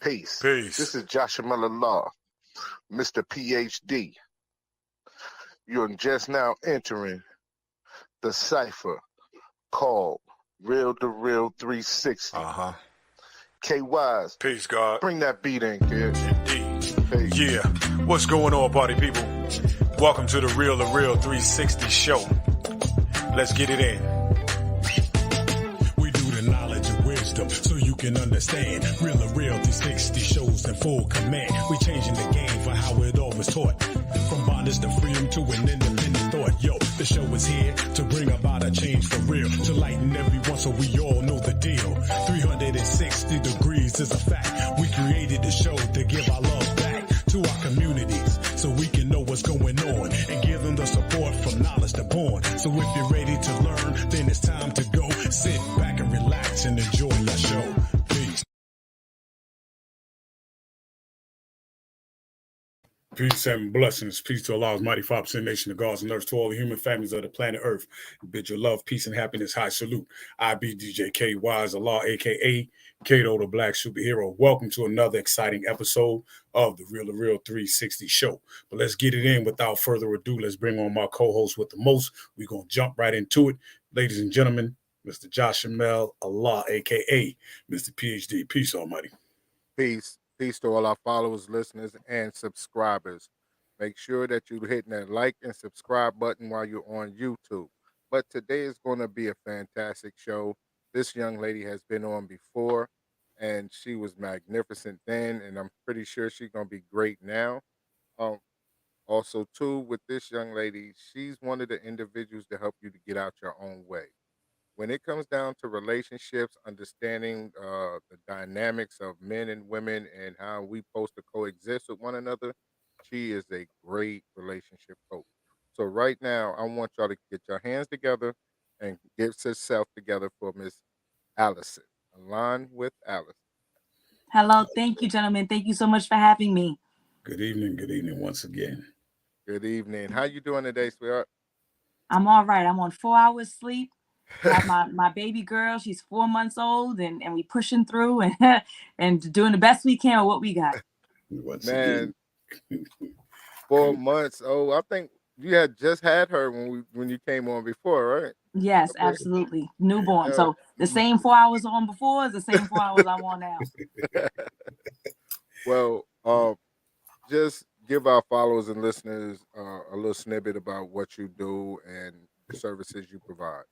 Peace. Peace. This is Jahshamel, Mr. PhD. You're just now entering the cipher called Real2reel360. K-Wise. Peacegod. Bring that beat in, kid. Indeed. Peace. Yeah. What's going on, party people? Welcome to the Real2reel360 show. Let's get it in. We do the knowledge and wisdom so you can understand. Real2reel360 shows in full command. We changing the game for how it all was taught. From bondage to freedom to an independent thought. Yo, the show is here to bring about a change for real. To lighten everyone so we all know the deal. 360 degrees is a fact. We created the show to give our love back to our communities so we can know what's going on and give them the support from knowledge to born. So if you're ready to learn, then it's time to go. Sit back and relax and enjoy our show. Peace. Peace and blessings. Peace to Allah's mighty 5% nation of gods and earth, to all the human families of the planet Earth. Bid your love, peace, and happiness. High salute. I be DJ K-Wise Allah, a.k.a. Kato the Black Superhero. Welcome to another exciting episode of the Real2reel360 show. But let's get it in without further ado. Let's bring on my co-host with the most. We're going to jump right into it. Ladies and gentlemen, Mr. Jahshamel Allah, a.k.a. Mr. PhD. Peace, Almighty. Peace. Peace to all our followers, listeners, and subscribers. Make sure that you're hitting that like and subscribe button while you're on YouTube. But today is going to be a fantastic show. This young lady has been on before, and she was magnificent then, and I'm pretty sure she's going to be great now. Also, too, with this young lady, she's one of the individuals to help you to get out your own way. When it comes down to relationships, understanding the dynamics of men and women and how we supposed to coexist with one another, she is a great relationship coach. So right now, I want y'all to get your hands together and get yourself together for Miss Alison. Along with Alison. Hello. Thank you, gentlemen. Thank you so much for having me. Good evening. Good evening once again. Good evening. How you doing today, sweetheart? I'm all right. I'm on 4 hours sleep. Have my baby girl. She's 4 months old, and we pushing through and and doing the best we can with what we got. Man, 4 months. Oh, I think you had just had her when you came on before, right? Yes, absolutely. Newborn. So the same 4 hours on before is the same 4 hours I'm on now. Well, just give our followers and listeners a little snippet about what you do and the services you provide.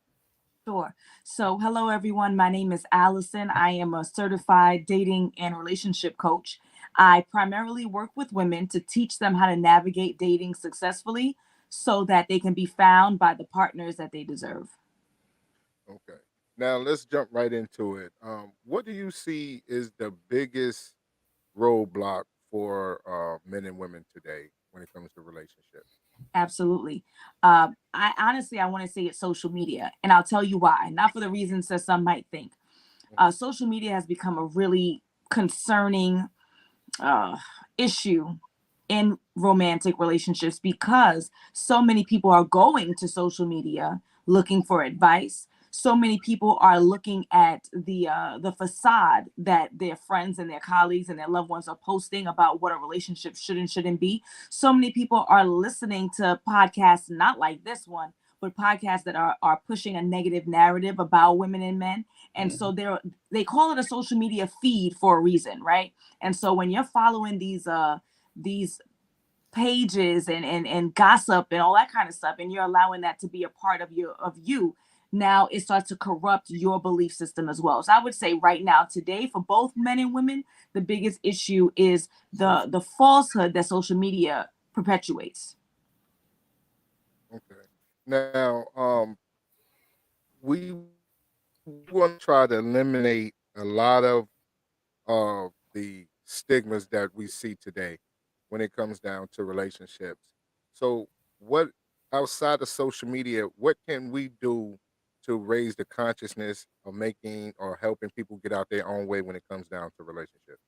Sure. So hello, everyone. My name is Alison. I am a certified dating and relationship coach. I primarily work with women to teach them how to navigate dating successfully so that they can be found by the partners that they deserve. Okay. Now let's jump right into it. What do you see is the biggest roadblock for men and women today when it comes to relationships? Absolutely. I want to say it's social media, and I'll tell you why. Not for the reasons that some might think. Social media has become a really concerning issue in romantic relationships because so many people are going to social media looking for advice. So many people are looking at the facade that their friends and their colleagues and their loved ones are posting about what a relationship should and shouldn't be. So many people are listening to podcasts not like this one, but podcasts that are pushing a negative narrative about women and men. And so they call it a social media feed for a reason, right? And so when you're following these pages and gossip and all that kind of stuff, and you're allowing that to be a part of you, now it starts to corrupt your belief system as well. So I would say right now, today, for both men and women, the biggest issue is the falsehood that social media perpetuates. Okay. Now, we want to try to eliminate a lot of the stigmas that we see today when it comes down to relationships. So what outside of social media, what can we do to raise the consciousness of making or helping people get out their own way when it comes down to relationships?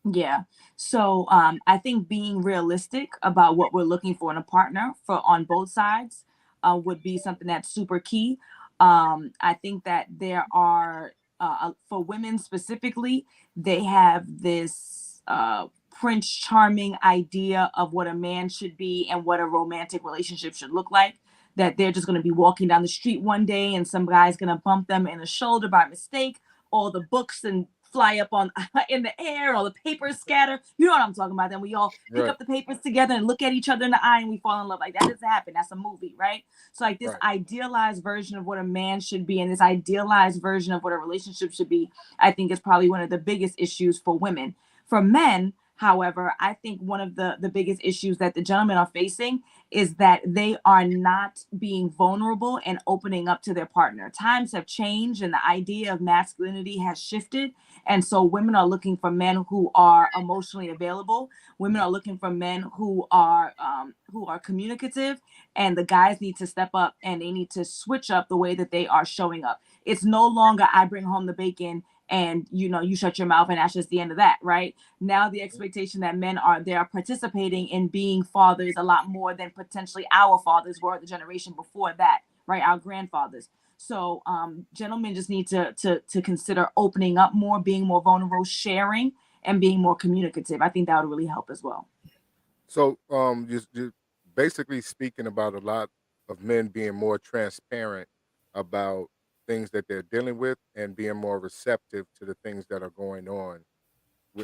Yeah. So I think being realistic about what we're looking for in a partner on both sides would be something that's super key. I think that there are for women specifically, they have this Prince Charming idea of what a man should be and what a romantic relationship should look like. That they're just going to be walking down the street one day and some guy's going to bump them in the shoulder by mistake. All the books and fly up on in the air, all the papers scatter. You know what I'm talking about. Then we all pick up the papers together and look at each other in the eye and we fall in love. Like, that doesn't happen. That's a movie, right? So like this idealized version of what a man should be and this idealized version of what a relationship should be, I think is probably one of the biggest issues for women. For men, however, I think one of the biggest issues that the gentlemen are facing is that they are not being vulnerable and opening up to their partner. Times have changed and the idea of masculinity has shifted. And so women are looking for men who are emotionally available. Women are looking for men who are communicative, and the guys need to step up and they need to switch up the way that they are showing up. It's no longer I bring home the bacon and you shut your mouth and that's just the end of that, right? Now the expectation that men are participating in being fathers a lot more than potentially our fathers were, the generation before that, right? Our grandfathers. So gentlemen just need to consider opening up more, being more vulnerable, sharing, and being more communicative. I think that would really help as well. So you're basically speaking about a lot of men being more transparent about things that they're dealing with and being more receptive to the things that are going on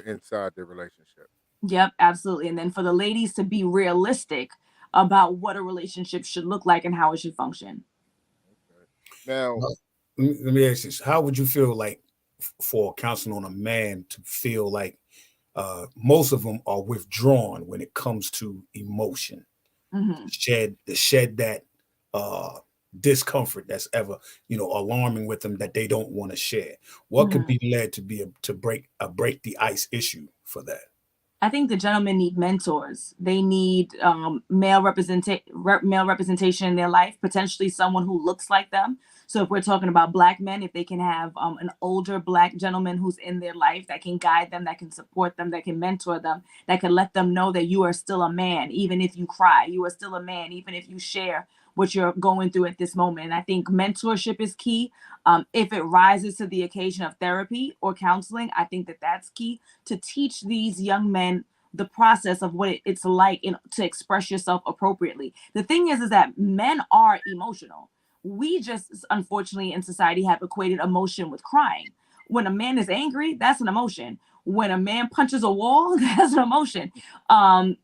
inside their relationship. Yep, absolutely. And then for the ladies to be realistic about what a relationship should look like and how it should function. Okay. Now, Let me ask this: how would you feel like for counseling on a man to feel like most of them are withdrawn when it comes to emotion, shed that discomfort that's ever alarming with them that they don't want to share? What could be led to break the ice issue for that? I think the gentlemen need mentors. They need male representation in their life, potentially someone who looks like them. So if we're talking about Black men, if they can have an older Black gentleman who's in their life that can guide them, that can support them, that can mentor them, that can let them know that you are still a man, even if you cry, you are still a man, even if you share what you're going through at this moment. And I think mentorship is key. If it rises to the occasion of therapy or counseling, I think that that's key to teach these young men the process of what it's like to express yourself appropriately. The thing is that men are emotional. We just, unfortunately, in society have equated emotion with crying. When a man is angry, that's an emotion. When a man punches a wall, that's an emotion. I'm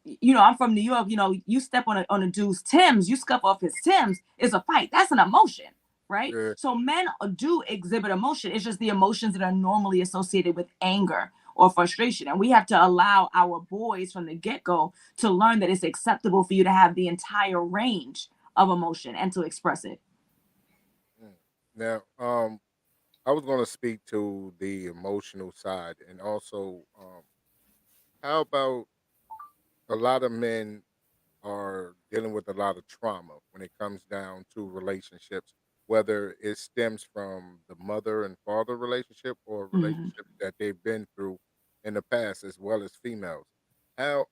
from New York. You step on a dude's Timbs, you scuff off his Timbs, it's a fight. That's an emotion, right? yeah. So men do exhibit emotion. It's just the emotions that are normally associated with anger or frustration. And we have to allow our boys from the get-go to learn that it's acceptable for you to have the entire range of emotion and to express it. Now, I was going to speak to the emotional side, and also, how about a lot of men are dealing with a lot of trauma when it comes down to relationships, whether it stems from the mother and father relationship or relationships that they've been through in the past, as well as females. How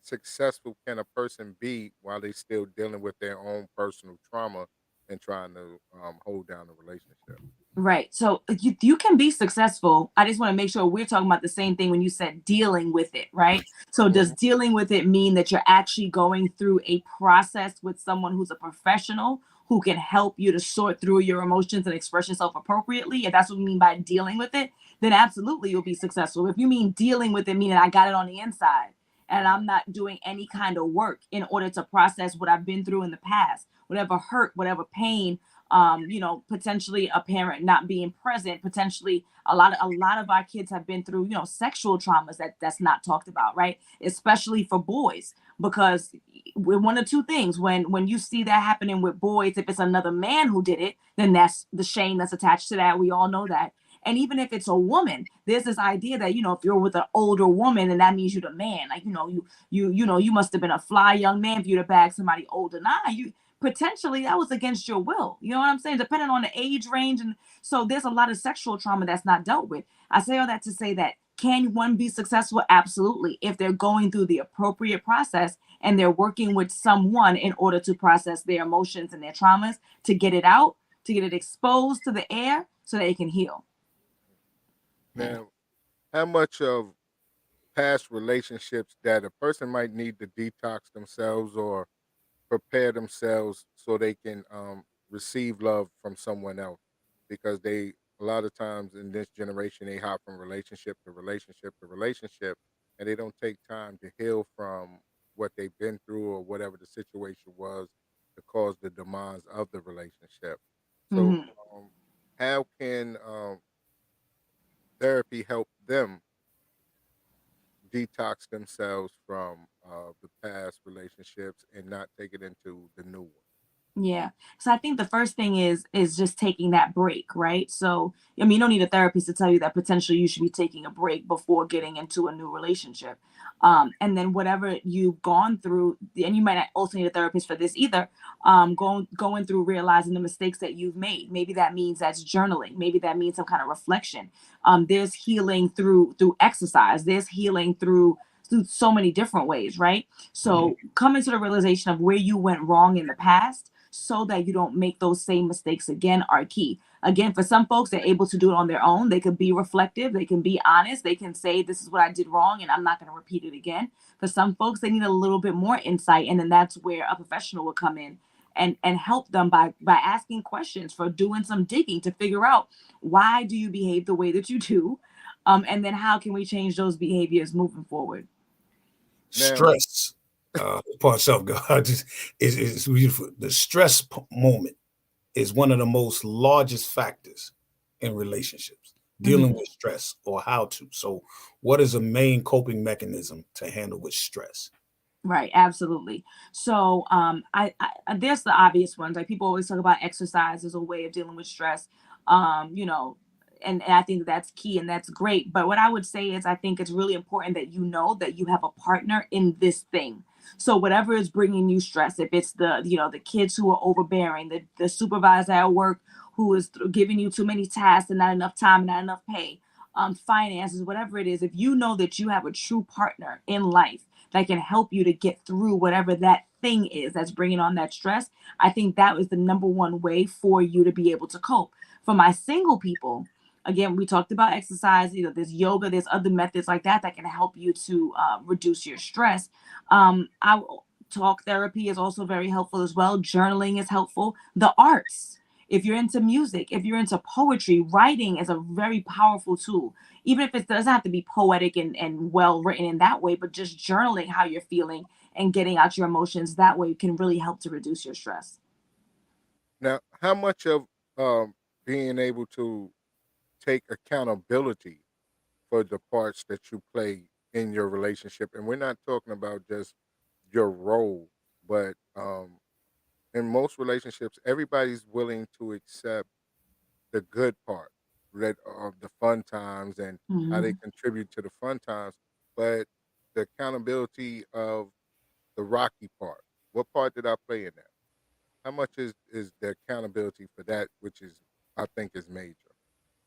successful can a person be while they still dealing with their own personal trauma and trying to hold down the relationship? Right. So you can be successful. I just want to make sure we're talking about the same thing when you said dealing with it, right? So does Mhm. dealing with it mean that you're actually going through a process with someone who's a professional who can help you to sort through your emotions and express yourself appropriately? If that's what we mean by dealing with it, then absolutely you'll be successful. If you mean dealing with it, meaning I got it on the inside and I'm not doing any kind of work in order to process what I've been through in the past, whatever hurt, whatever pain, potentially a parent not being present, potentially a lot of our kids have been through, sexual traumas that's not talked about, right? Especially for boys, because we're one of two things. When you see that happening with boys, if it's another man who did it, then that's the shame that's attached to that. We all know that. And even if it's a woman, there's this idea that, if you're with an older woman, then that means you're the man. Like, you must have been a fly young man for you to bag somebody older. Nah, you potentially that was against your will. You know what I'm saying? Depending on the age range. And so there's a lot of sexual trauma that's not dealt with. I say all that to say that, can one be successful? Absolutely. If they're going through the appropriate process and they're working with someone in order to process their emotions and their traumas to get it out, to get it exposed to the air so that it can heal. Now, how much of past relationships that a person might need to detox themselves or prepare themselves so they can receive love from someone else, because they a lot of times in this generation they hop from relationship to relationship to relationship, and they don't take time to heal from what they've been through or whatever the situation was to cause the demise of the relationship. So Mhm. um, how can therapy help them detox themselves from the past relationships and not take it into the new one? Yeah. So I think the first thing is just taking that break, right? So I mean, you don't need a therapist to tell you that potentially you should be taking a break before getting into a new relationship. And then whatever you've gone through, and you might not also need a therapist for this either. Going through realizing the mistakes that you've made. Maybe that means that's journaling. Maybe that means some kind of reflection. There's healing through exercise. There's healing through so many different ways, right? So coming to the realization of where you went wrong in the past so that you don't make those same mistakes again are key. Again, for some folks, they're able to do it on their own. They can be reflective, they can be honest, they can say, this is what I did wrong and I'm not going to repeat it again. For some folks, they need a little bit more insight. And then that's where a professional will come in and help them by asking questions, for doing some digging to figure out, why do you behave the way that you do? And then how can we change those behaviors moving forward? Now, Stress, upon self God is beautiful. The stress moment is one of the most largest factors in relationships, dealing Mhm. with stress or how to. So, what is a main coping mechanism to handle with stress? Right, absolutely. So, there's the obvious ones. Like people always talk about exercise as a way of dealing with stress. You know, and I think that's key and that's great. But what I would say is, I think it's really important that you know that you have a partner in this thing. So whatever is bringing you stress, if it's the kids who are overbearing, the supervisor at work who is giving you too many tasks and not enough time and not enough pay, finances, whatever it is, if you know that you have a true partner in life that can help you to get through whatever that thing is that's bringing on that stress, I think that is the number one way for you to be able to cope. For my single people, again, we talked about exercise. There's yoga, there's other methods like that can help you to reduce your stress. I Talk therapy is also very helpful as well. Journaling is helpful. The arts. If you're into music, if you're into poetry, writing is a very powerful tool, even if it doesn't have to be poetic and well written in that way, but just journaling how you're feeling and getting out your emotions that way can really help to reduce your stress. now, how much of being able to take accountability for the parts that you play in your relationship, and we're not talking about just your role, but in most relationships, everybody's willing to accept the good part, that of the fun times and how they Mhm. contribute to the fun times, but the accountability of the rocky part. What part did I play in that? How much is the accountability for that, which is I think is major.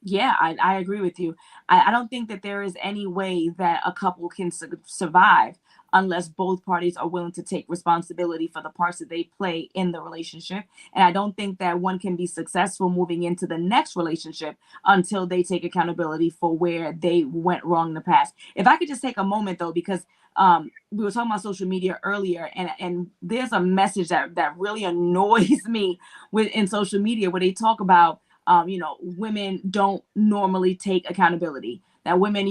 Yeah, I agree with you. I don't think that there is any way that a couple can survive unless both parties are willing to take responsibility for the parts that they play in the relationship. And I don't think that one can be successful moving into the next relationship until they take accountability for where they went wrong in the past. If I could just take a moment though, because we were talking about social media earlier, and there's a message that really annoys me with in social media where they talk about women don't normally take accountability. That women,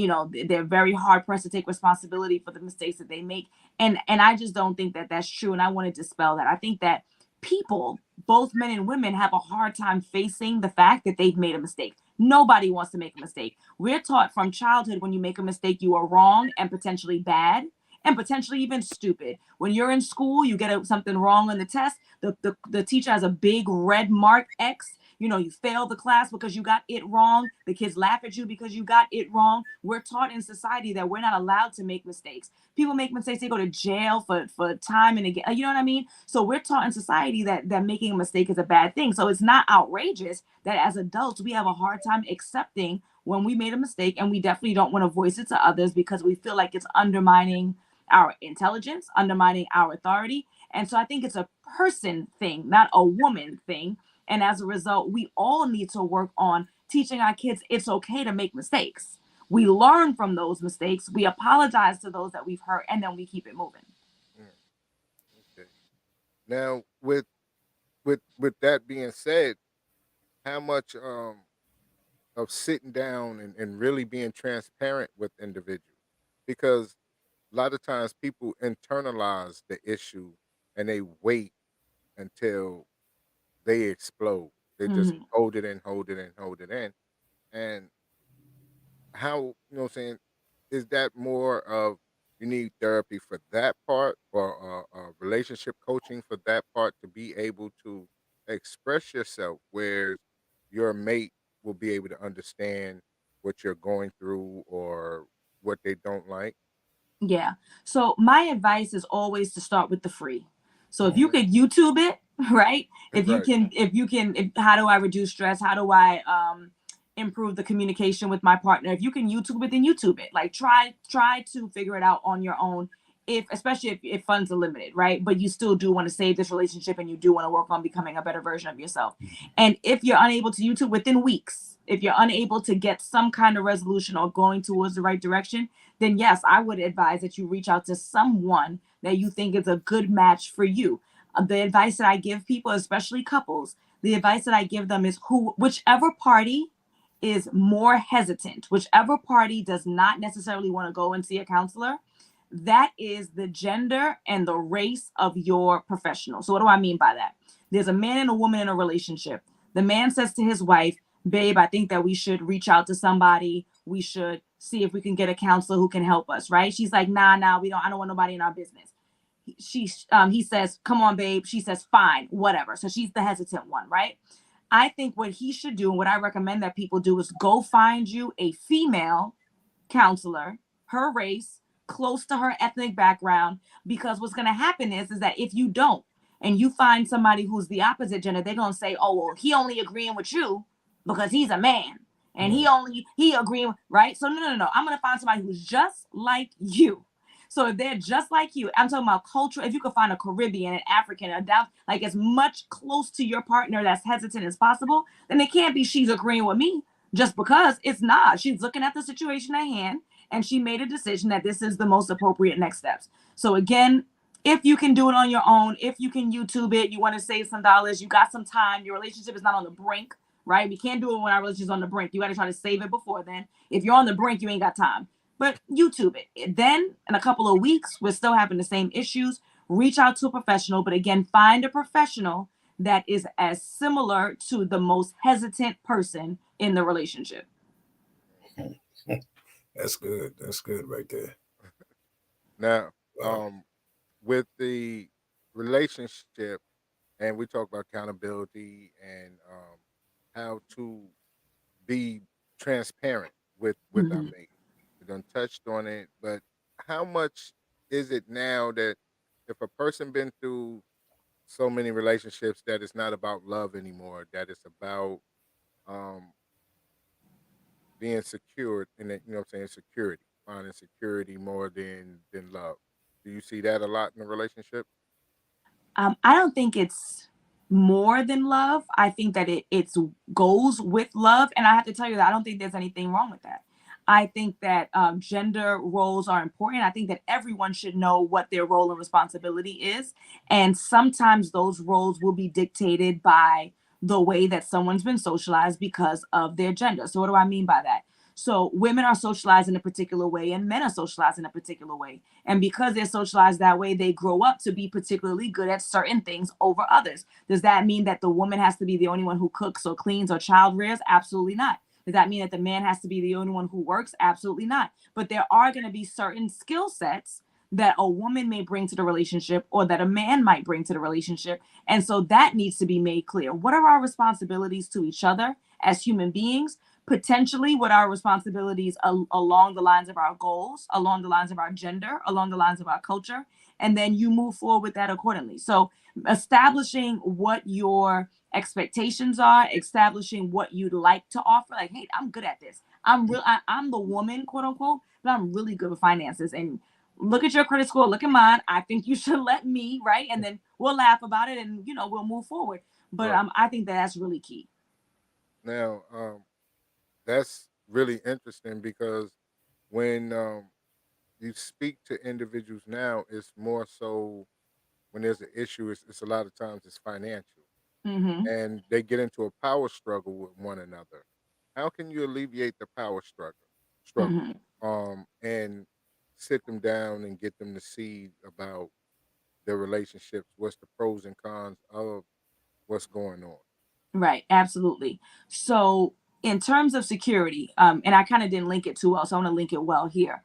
they're very hard pressed to take responsibility for the mistakes that they make, and I just don't think that that's true. And I want to dispel that. I think that people, both men and women, have a hard time facing the fact that they've made a mistake. Nobody wants to make a mistake. We're taught from childhood when you make a mistake, you are wrong and potentially bad and potentially even stupid. When you're in school, you get something wrong on the test, the teacher has a big red mark X. You fail the class because you got it wrong. The kids laugh at you because you got it wrong. We're taught in society that we're not allowed to make mistakes. People make mistakes, they go to jail for time and again. You know what I mean? So we're taught in society that making a mistake is a bad thing. So it's not outrageous that as adults we have a hard time accepting when we made a mistake, and we definitely don't want to voice it to others because we feel like it's undermining our intelligence, undermining our authority. And so I think it's a person thing, not a woman thing. And as a result, we all need to work on teaching our kids it's okay to make mistakes. We learn from those mistakes, we apologize to those that we've hurt, and then we keep it moving. Mm, okay. Now, with that being said, how much of sitting down and really being transparent with individuals, because a lot of times people internalize the issue and they wait until they explode. They just Mhm. hold it in, hold it in, hold it in. And how, you know what I'm saying, is that more of you need therapy for that part, or relationship coaching for that part, to be able to express yourself where your mate will be able to understand what you're going through or what they don't like? Yeah. So my advice is always to start with the free. So if you Hmm. could YouTube it, right? Right. How do I reduce stress? How do I improve the communication with my partner? If you can YouTube it, then YouTube it. Like try to figure it out on your own. Especially if funds are limited, right? But you still do want to save this relationship and you do want to work on becoming a better version of yourself. And if you're unable to YouTube within weeks, if you're unable to get some kind of resolution or going towards the right direction, then yes, I would advise that you reach out to someone that you think is a good match for you. The advice that I give people, especially couples, the advice that I give them is whichever party is more hesitant, whichever party does not necessarily want to go and see a counselor, that is the gender and the race of your professional. So what do I mean by that? There's a man and a woman in a relationship. The man says to his wife, babe, I think that we should reach out to somebody. We should see if we can get a counselor who can help us, right? She's like, nah, I don't want nobody in our business. He says, come on, babe. She says, fine, whatever. So she's the hesitant one, right? I think what he should do, and what I recommend that people do, is go find you a female counselor, her race, close to her ethnic background, because what's going to happen is that if you don't, and you find somebody who's the opposite gender, they're going to say, oh, well, he only agreeing with you because he's a man, and Right. he agreeing, right? So no, I'm going to find somebody who's just like you. So if they're just like you, I'm talking about culture. If you could find a Caribbean, an African, a down, like as much close to your partner that's hesitant as possible, then it can't be she's agreeing with me, just because it's not. She's looking at the situation at hand and she made a decision that this is the most appropriate next steps. So again, if you can do it on your own, if you can YouTube it, you want to save some dollars, you got some time, your relationship is not on the brink, right? We can't do it when our relationship is on the brink. You got to try to save it before then. If you're on the brink, you ain't got time. But YouTube it. Then in a couple of weeks, we're still having the same issues. Reach out to a professional, but again, find a professional that is as similar to the most hesitant person in the relationship. That's good. That's good right there. Now, Wow. with the relationship, and we talk about accountability and how to be transparent with our Mhm. mate. We done touched on it, but how much is it now that if a person been through so many relationships, that it's not about love anymore, that it's about um being secured in it, you know what I'm saying, security, finding security more than love. Do you see that a lot in a relationship? I don't think it's more than love. I think that it's goes with love, and I have to tell you that I don't think there's anything wrong with that. I think that gender roles are important. I think that everyone should know what their role and responsibility is, and sometimes those roles will be dictated by the way that someone's been socialized because of their gender. So what do I mean by that? So women are socialized in a particular way, and men are socialized in a particular way. And because they're socialized that way, they grow up to be particularly good at certain things over others. Does that mean that the woman has to be the only one who cooks or cleans or child rears? Absolutely not. Does that mean that the man has to be the only one who works? Absolutely not. But there are going to be certain skill sets that a woman may bring to the relationship or that a man might bring to the relationship. And so that needs to be made clear. What are our responsibilities to each other as human beings? Potentially what our responsibilities along the lines of our goals, along the lines of our gender, along the lines of our culture, and then you move forward with that accordingly. So establishing what your expectations are, establishing what you'd like to offer, like, hey, I'm good at this. I'm the woman, quote unquote, but I'm really good with finances. And look at your credit score, look at mine. I think you should let me, right? And then we'll laugh about it and we'll move forward. But Right. I think that's really key. Now, that's really interesting because when you speak to individuals now, it's more so when there's an issue, it's a lot of times it's financial, Hmm. and they get into a power struggle with one another. How can you alleviate the power struggle, Hmm. and sit them down and get them to see about their relationships? What's the pros and cons of what's going on? Right, absolutely. So, in terms of security, and I kind of didn't link it too well, so I want to link it well here.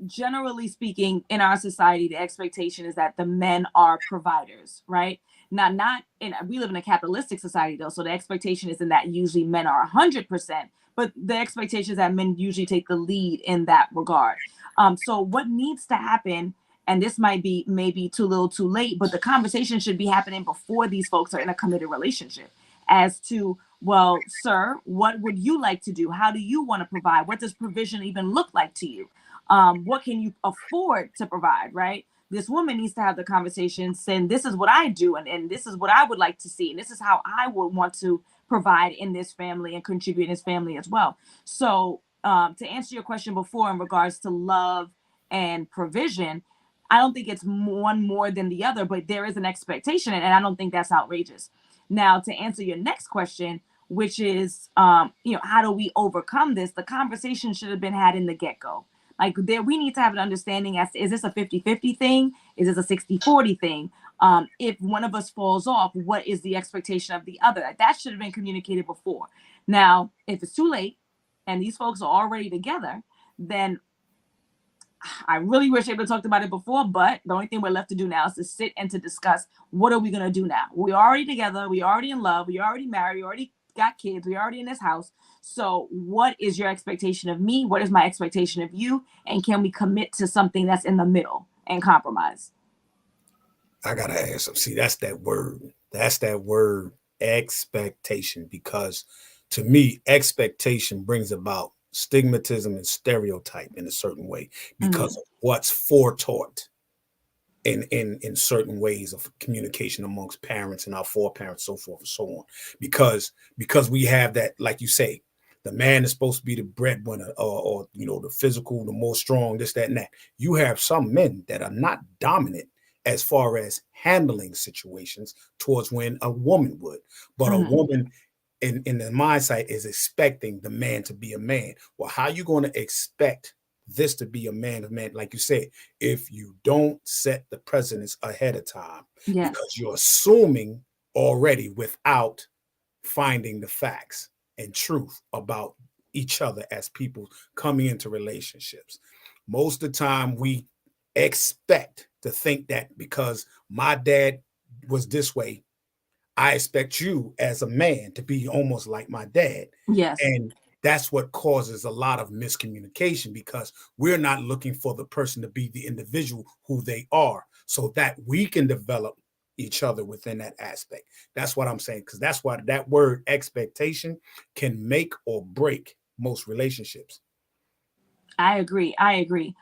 Generally speaking, in our society, the expectation is that the men are providers, right? Not in we live in a capitalistic society though, so the expectation isn't that usually men are 100%, but the expectation is that men usually take the lead in that regard. So, what needs to happen? And this might be maybe too little too late, but the conversation should be happening before these folks are in a committed relationship as to, well, sir, what would you like to do? How do you want to provide? What does provision even look like to you? What can you afford to provide, right? This woman needs to have the conversation saying, this is what I do, and this is what I would like to see, and this is how I would want to provide in this family and contribute in this family as well. So, to answer your question before in regards to love and provision, I don't think it's one more than the other, but there is an expectation, and I don't think that's outrageous. Now, to answer your next question, which is, how do we overcome this? The conversation should have been had in the get-go. Like there, we need to have an understanding as to, is this a 50-50 thing? Is this a 60-40 thing? If one of us falls off, what is the expectation of the other? That should have been communicated before. Now, if it's too late and these folks are already together, then I really wish they would have talked about it before, but the only thing we're left to do now is to sit and to discuss what are we going to do now. We're already together. We're already in love. We're already married. We already got kids. We're already in this house. So what is your expectation of me? What is my expectation of you? And can we commit to something that's in the middle and compromise? I gotta ask them. See, that's that word. That's that word, expectation. Because to me, expectation brings about stigmatism and stereotype in a certain way Mhm. because of what's foretaught in certain ways of communication amongst parents and our foreparents, so forth and so on. Because we have that, like you say, the man is supposed to be the breadwinner, or the physical, the more strong, this, that, and that. You have some men that are not dominant as far as handling situations towards when a woman would, but a Mhm. woman in the mindset is expecting the man to be a man. Well, how are you going to expect this to be a man of man, like you said, if you don't set the precedence ahead of time, Yes. because you're assuming already without finding the facts and truth about each other as people coming into relationships. Most of the time, we expect to think that because my dad was this way, I expect you as a man to be almost like my dad. Yes. And that's what causes a lot of miscommunication, because we're not looking for the person to be the individual who they are so that we can develop each other within that aspect. That's what I'm saying, because that's why that word expectation can make or break most relationships. I agree. I agree.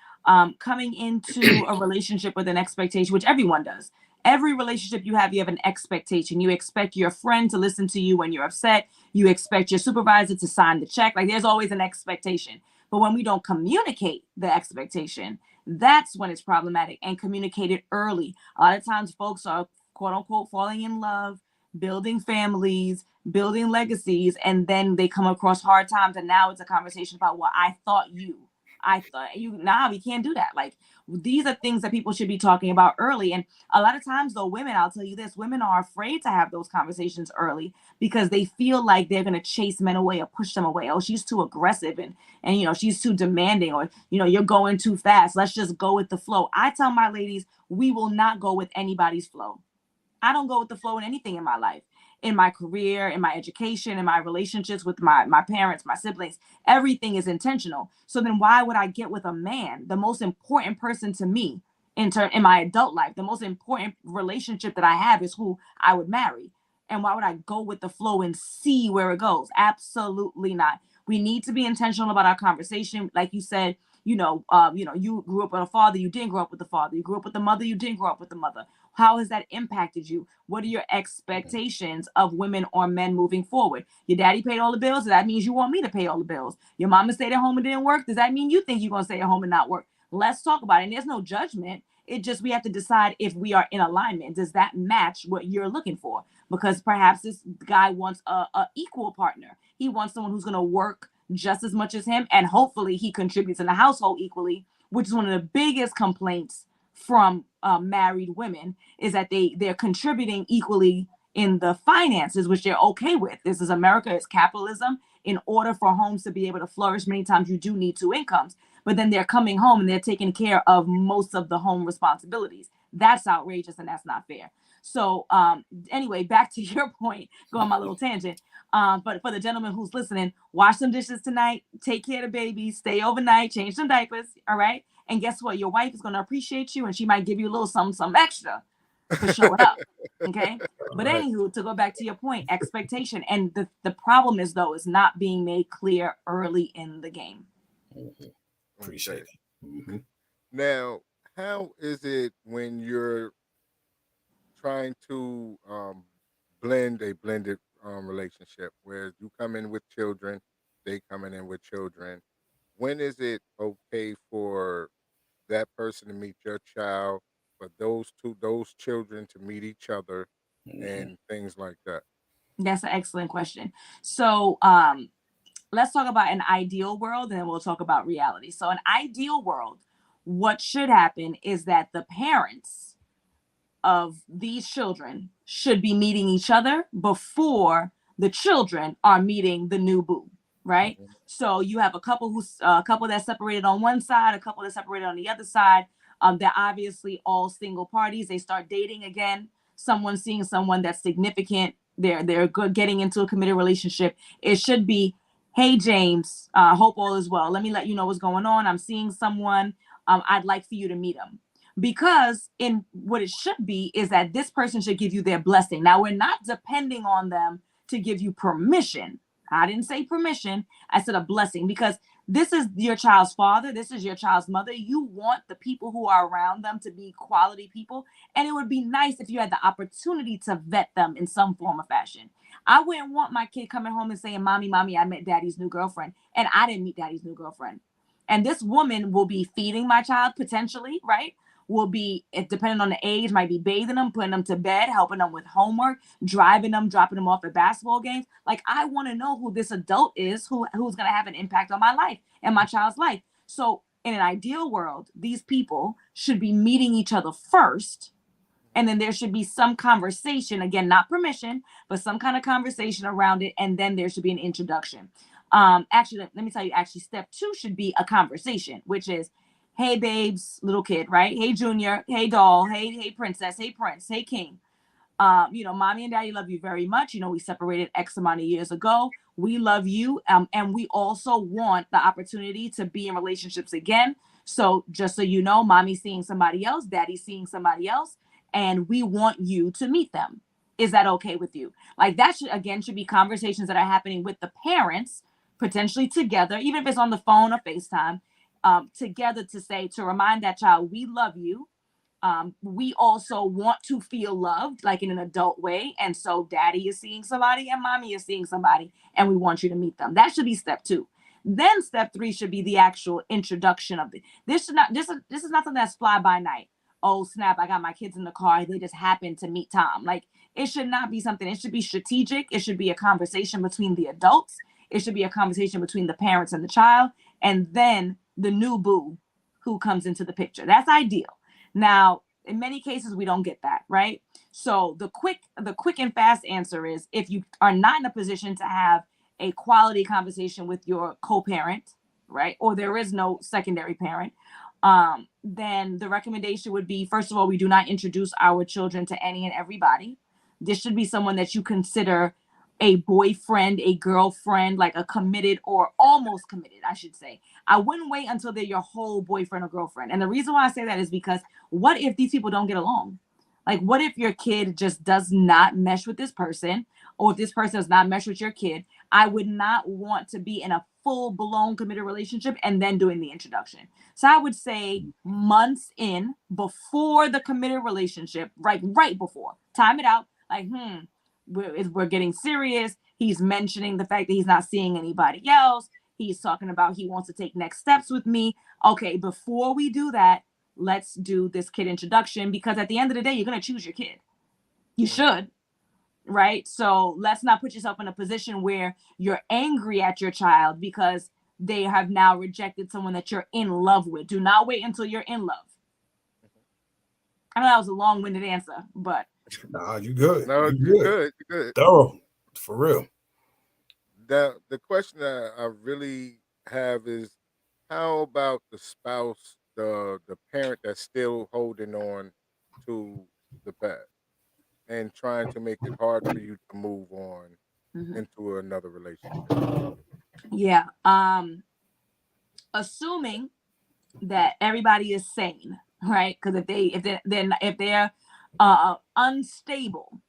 Coming into a relationship with an expectation, which everyone does. Every relationship you have an expectation. You expect your friend to listen to you when you're upset. You expect your supervisor to sign the check. Like there's always an expectation. But when we don't communicate the expectation, that's when it's problematic, and communicate it early. A lot of times folks are quote unquote falling in love, building families, building legacies, and then they come across hard times. And now it's a conversation about, well, I thought you, nah, we can't do that. Like these are things that people should be talking about early. And a lot of times though, women, I'll tell you this, women are afraid to have those conversations early because they feel like they're going to chase men away or push them away. Oh, she's too aggressive, and she's too demanding, or you're going too fast. Let's just go with the flow. I tell my ladies, we will not go with anybody's flow. I don't go with the flow in anything in my life, in my career, in my education, in my relationships with my parents, my siblings. Everything is intentional. So then why would I get with a man, the most important person to me in my adult life? The most important relationship that I have is who I would marry. And why would I go with the flow and see where it goes? Absolutely not. We need to be intentional about our conversation. Like you said, you grew up with a father, you didn't grow up with the father. You grew up with the mother, you didn't grow up with the mother. How has that impacted you? What are your expectations of women or men moving forward? Your daddy paid all the bills. That means you want me to pay all the bills. Your mama stayed at home and didn't work. Does that mean you think you're going to stay at home and not work? Let's talk about it. And there's no judgment. It just, we have to decide if we are in alignment. Does that match what you're looking for? Because perhaps this guy wants a equal partner. He wants someone who's going to work just as much as him, and hopefully he contributes in the household equally, which is one of the biggest complaints from married women, is that they're contributing equally in the finances, which they're okay with. This is America, it's capitalism. In order for homes to be able to flourish, many times you do need two incomes, but then they're coming home and they're taking care of most of the home responsibilities. That's outrageous and that's not fair. So anyway, back to your point, go on my little tangent. But for the gentleman who's listening, wash some dishes tonight, take care of the baby, stay overnight, change some diapers, all right? And guess what? Your wife is going to appreciate you, and she might give you a little some extra for showing up, okay? But anywho, to go back to your point, expectation. And the problem is, though, is not being made clear early in the game. Appreciate it. Mm-hmm. Now, how is it when you're trying to blend a blended relationship where you come in with children, they coming in with children? When is it okay for that person to meet your child, for those children to meet each other, and things like that? That's an excellent question. So let's talk about an ideal world, and then we'll talk about reality. So an ideal world, what should happen is that the parents of these children should be meeting each other before the children are meeting the new boo, right? Mm-hmm. So you have a couple that's separated on one side, a couple that's separated on the other side. They're obviously all single parties. They start dating again. Someone seeing someone that's significant. They're good, getting into a committed relationship. It should be, hey, James, hope all is well. Let me let you know what's going on. I'm seeing someone. I'd like for you to meet him. Because in what it should be is that this person should give you their blessing. Now, we're not depending on them to give you permission. I didn't say permission. I said a blessing, because this is your child's father. This is your child's mother. You want the people who are around them to be quality people. And it would be nice if you had the opportunity to vet them in some form or fashion. I wouldn't want my kid coming home and saying, mommy, I met daddy's new girlfriend. And I didn't meet daddy's new girlfriend. And this woman will be feeding my child potentially, right? Will be, depending on the age, might be bathing them, putting them to bed, helping them with homework, driving them, dropping them off at basketball games. Like, I want to know who this adult is, who's going to have an impact on my life and my child's life. So in an ideal world, these people should be meeting each other first. And then there should be some conversation, again, not permission, but some kind of conversation around it. And then there should be an introduction. Actually, let me tell you, step 2 should be a conversation, which is, hey, babes, little kid, right? Hey, junior. Hey, doll. Hey, princess. Hey, prince. Hey, king. Mommy and daddy love you very much. We separated X amount of years ago. We love you. And we also want the opportunity to be in relationships again. So just so you know, mommy's seeing somebody else, daddy's seeing somebody else, and we want you to meet them. Is that okay with you? Like, that should be conversations that are happening with the parents, potentially together, even if it's on the phone or FaceTime. Together to remind that child, we love you. We also want to feel loved, like in an adult way. And so daddy is seeing somebody and mommy is seeing somebody, and we want you to meet them. That should be step 2. Then step 3 should be the actual introduction of it. This is not something that's fly by night. Oh, snap, I got my kids in the car. They just happened to meet Tom. Like, it should not be something. It should be strategic. It should be a conversation between the adults. It should be a conversation between the parents and the child. And then the new boo who comes into the picture. That's ideal. Now, in many cases, we don't get that, right? So the quick and fast answer is, if you are not in a position to have a quality conversation with your co-parent, right, or there is no secondary parent, then the recommendation would be, first of all, we do not introduce our children to any and everybody. This should be someone that you consider a boyfriend, a girlfriend, like a committed or almost committed, I should say. I wouldn't wait until they're your whole boyfriend or girlfriend. And the reason why I say that is because, what if these people don't get along? Like, what if your kid just does not mesh with this person, or if this person does not mesh with your kid? I would not want to be in a full-blown committed relationship and then doing the introduction. So I would say months in, before the committed relationship, right before, time it out, like, we're getting serious. He's mentioning the fact that he's not seeing anybody else. He's talking about he wants to take next steps with me. Okay, before we do that, let's do this kid introduction, because at the end of the day, you're going to choose your kid. You should, right? So let's not put yourself in a position where you're angry at your child because they have now rejected someone that you're in love with. Do not wait until you're in love. I know that was a long-winded answer, but Nah, you good. No, You you're good. Thorough, for real. The question that I really have is, how about the spouse, the parent that's still holding on to the past and trying to make it hard for you to move on into another relationship? Yeah. Assuming that everybody is sane, right? Because if they're unstable,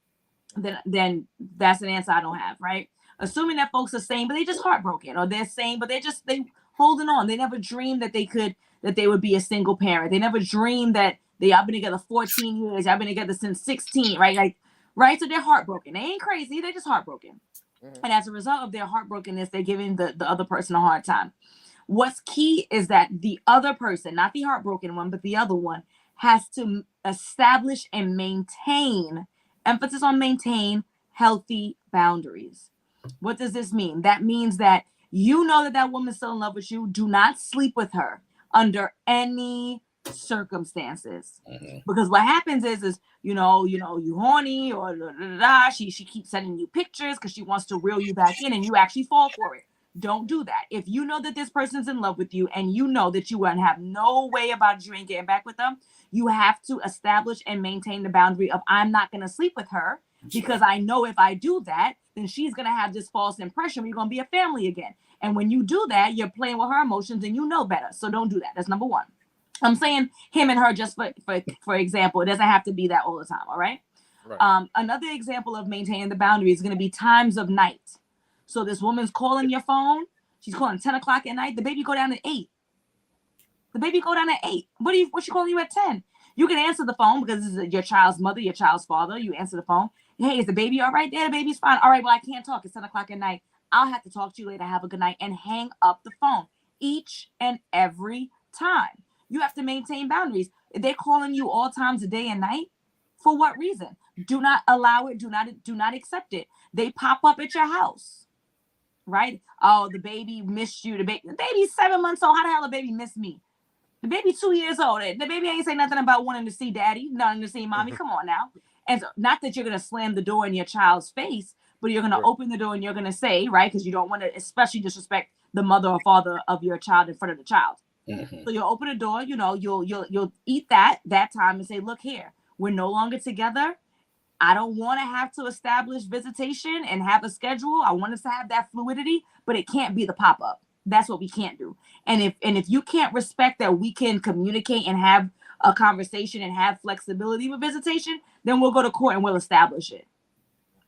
then that's an answer I don't have, right? Assuming that folks are sane, but they just heartbroken, or they're sane, but they holding on. They never dreamed that they would be a single parent. They never dreamed that y'all been together 14 years. Y'all been together since 16, right? Right? So they're heartbroken. They ain't crazy. They're just heartbroken. And as a result of their heartbrokenness, they're giving the other person a hard time. What's key is that the other person, not the heartbroken one, but the other one, has to establish and maintain, emphasis on maintain, healthy boundaries. What does this mean? That means that you know that woman's still in love with you. Do not sleep with her under any circumstances. Because what happens is you horny, or she keeps sending you pictures because she wants to reel you back in, and you actually fall for it. Don't do that. If you know that this person's in love with you and you know that you won't have no way about you ain't getting back with them, you have to establish and maintain the boundary of, I'm not going to sleep with her, because I know if I do that, then she's going to have this false impression we're going to be a family again. And when you do that, you're playing with her emotions, and you know better. So don't do that. That's number one. I'm saying him and her just for example. It doesn't have to be that all the time, all right? Another example of maintaining the boundary is going to be times of night. So this woman's calling your phone. She's calling 10 o'clock at night. The baby go down at 8. What's she calling you at 10? You can answer the phone because this is your child's mother, your child's father. You answer the phone. Hey, is the baby all right? Yeah, the baby's fine. All right, well, I can't talk. It's 10 o'clock at night. I'll have to talk to you later. Have a good night. And hang up the phone each and every time. You have to maintain boundaries. They're calling you all times of day and night. For what reason? Do not allow it. Do not accept it. They pop up at your house. Right? Oh, the baby missed you. The baby's 7 months old. How the hell the baby miss me? The baby 2 years old. The baby ain't say nothing about wanting to see daddy, nothing to see mommy. Come on now. And so, not that you're going to slam the door in your child's face, but you're going to open the door and you're going to say, right, because you don't want to especially disrespect the mother or father of your child in front of the child. So you'll open the door, you'll eat that time and say, look here, we're no longer together. I don't want to have to establish visitation and have a schedule. I want us to have that fluidity, but it can't be the pop-up. That's what we can't do. And if you can't respect that we can communicate and have a conversation and have flexibility with visitation, then we'll go to court and we'll establish it.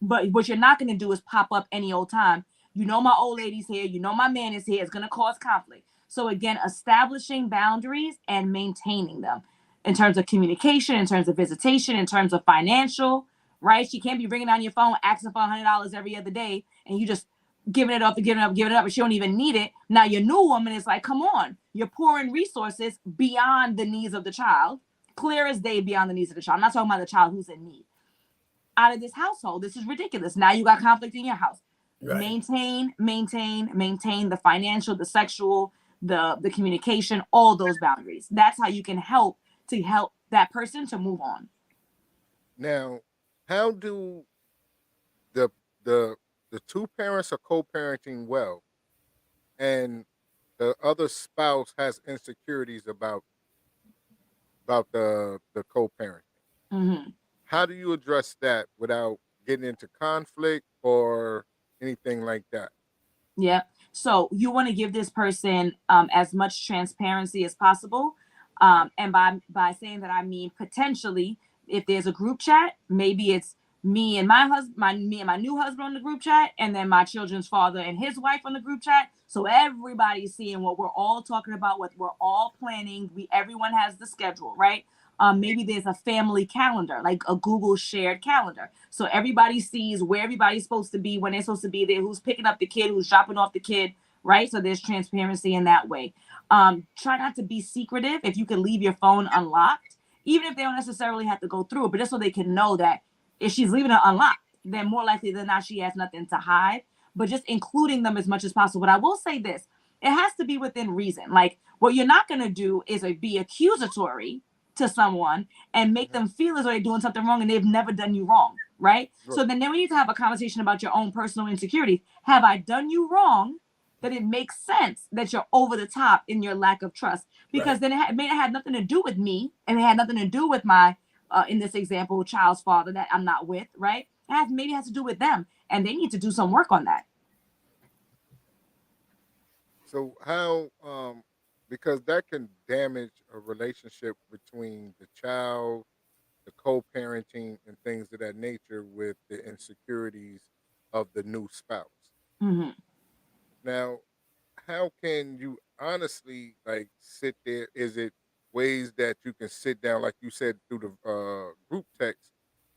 But what you're not going to do is pop up any old time. You know my old lady's here. You know my man is here. It's going to cause conflict. So again, establishing boundaries and maintaining them in terms of communication, in terms of visitation, in terms of financial, right? She can't be ringing on your phone, asking for $100 every other day, and you just giving it up, but she don't even need it. Now your new woman is like, come on, you're pouring resources beyond the needs of the child, clear as day beyond the needs of the child. I'm not talking about the child who's in need. Out of this household, this is ridiculous. Now you got conflict in your house. Right. Maintain the financial, the sexual, the communication, all those boundaries. That's how you can help that person to move on. Now, how do the two parents are co-parenting well, and the other spouse has insecurities about the co-parenting? How do you address that without getting into conflict or anything like that? Yeah. So you want to give this person as much transparency as possible. And by saying that, I mean potentially, if there's a group chat, maybe it's me and my husband, me and my new husband on the group chat, and then my children's father and his wife on the group chat. So everybody's seeing what we're all talking about, what we're all planning. Everyone has the schedule, right? Maybe there's a family calendar, like a Google shared calendar. So everybody sees where everybody's supposed to be, when they're supposed to be there, who's picking up the kid, who's dropping off the kid, right? So there's transparency in that way. Try not to be secretive. If you can leave your phone unlocked, even if they don't necessarily have to go through it, but just so they can know that if she's leaving it unlocked, then more likely than not, she has nothing to hide. But just including them as much as possible. But I will say this, it has to be within reason. Like, what you're not going to do is be accusatory to someone and make them feel as though they're doing something wrong and they've never done you wrong, right? So then we need to have a conversation about your own personal insecurities. Have I done you wrong that it makes sense that you're over the top in your lack of trust? Because then it may have had nothing to do with me, and it had nothing to do with my, in this example, child's father that I'm not with, right? Maybe it has to do with them, and they need to do some work on that. So how because that can damage a relationship between the child, the co-parenting, and things of that nature with the insecurities of the new spouse. Mm-hmm. Now, how can you honestly like sit there? Is it ways that you can sit down, like you said, through the group text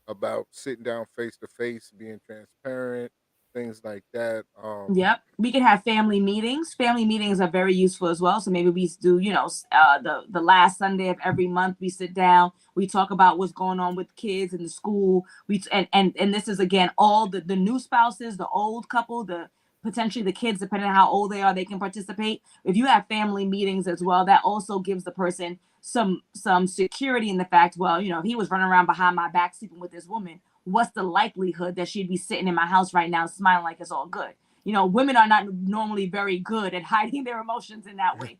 about sitting down face to face, being transparent, things like that? Yep. We can have family meetings. Family meetings are very useful as well. So maybe we do, the last Sunday of every month, we sit down, we talk about what's going on with kids in the school. And this is, again, all the new spouses, the old couple, the potentially the kids, depending on how old they are, they can participate. If you have family meetings as well, that also gives the person some security in the fact, well, if he was running around behind my back sleeping with this woman, what's the likelihood that she'd be sitting in my house right now smiling like it's all good? Women are not normally very good at hiding their emotions in that way.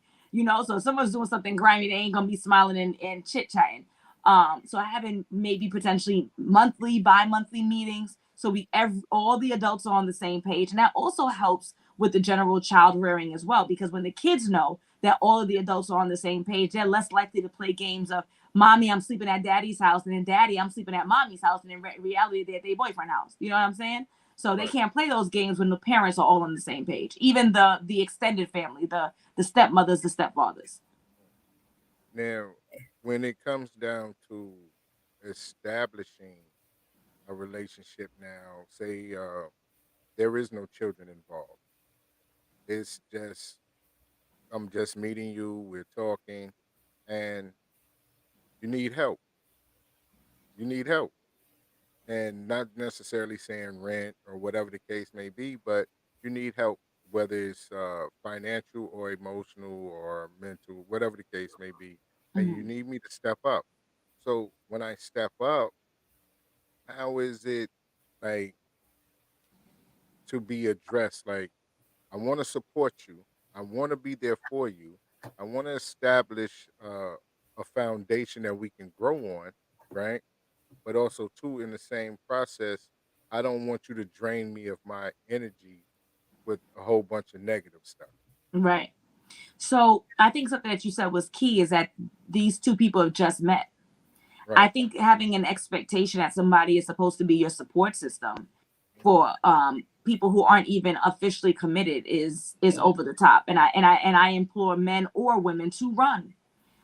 So if someone's doing something grimy, they ain't gonna be smiling and chit-chatting. So having maybe potentially monthly, bi-monthly meetings, so all the adults are on the same page. And that also helps with the general child rearing as well, because when the kids know that all of the adults are on the same page, they're less likely to play games of, mommy, I'm sleeping at daddy's house, and then daddy, I'm sleeping at mommy's house, and in reality, they're at their boyfriend's house. You know what I'm saying? So they can't play those games when the parents are all on the same page. Even the extended family, the stepmothers, the stepfathers. Now, when it comes down to establishing a relationship, now, say there is no children involved. It's just I'm just meeting you, we're talking, and you need help. You need help. And not necessarily saying rent or whatever the case may be, but you need help, whether it's financial or emotional or mental, whatever the case may be, and you Mm-hmm. need me to step up. So when I step up, how is it like to be addressed? Like, I want to support you, I want to be there for you, I want to establish a foundation that we can grow on, right? But also too, in the same process, I don't want you to drain me of my energy with a whole bunch of negative stuff. Right. So I think something that you said was key is that these two people have just met. I Right. think having an expectation that somebody is supposed to be your support system Mhm. for people who aren't even officially committed is over the top. And I implore men or women to run.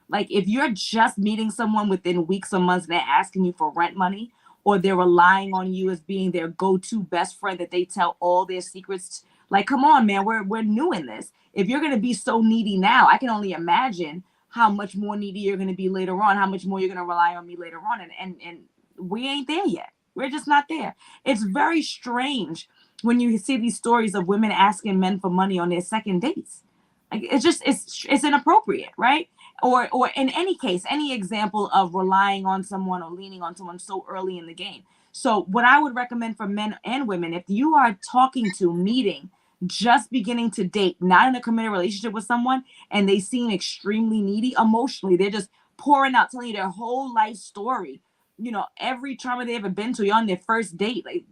Like, if you're just meeting someone within weeks or months and they're asking you for rent money, or they're relying on you as being their go-to best friend that they tell all their secrets, like, come on, man, we're new in this. If you're gonna be so needy now, I can only imagine how much more needy you're gonna be later on, how much more you're gonna rely on me later on. And we ain't there yet. We're just not there. It's very strange when you see these stories of women asking men for money on their second dates. Like, it's inappropriate, right? Or in any case, any example of relying on someone or leaning on someone so early in the game. So what I would recommend for men and women, if you are talking to, meeting, just beginning to date, not in a committed relationship with someone, and they seem extremely needy emotionally, they're just pouring out, telling you their whole life story, every trauma they ever been to, you're on their first date, like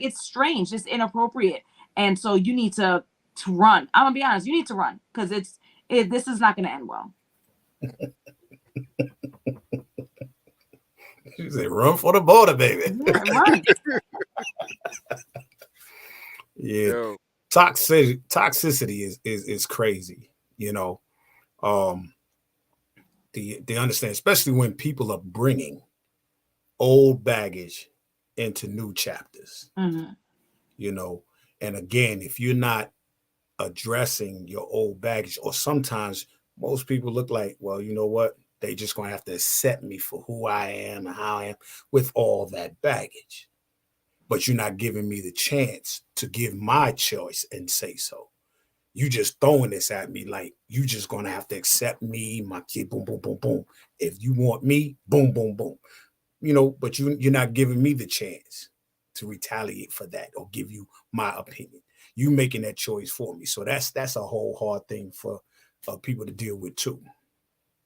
it's strange, it's inappropriate. And so you need to run. I'm gonna be honest, you need to run, because this is not gonna end well. She said, "Run for the border, baby." Yeah, right. Yeah, Yo, toxicity is crazy. You know, um, they understand, especially when people are bringing old baggage into new chapters. Mm-hmm. You know, and again, if you're not addressing your old baggage, or sometimes most people look like, well, you know what? They just gonna have to accept me for who I am and how I am with all that baggage. But you're not giving me the chance to give my choice and say so. You just throwing this at me like you just gonna have to accept me, my kid, boom, boom, boom, boom. If you want me, boom, boom, boom. You know, but you're not giving me the chance to retaliate for that or give you my opinion. You making that choice for me. So that's a whole hard thing for people to deal with too.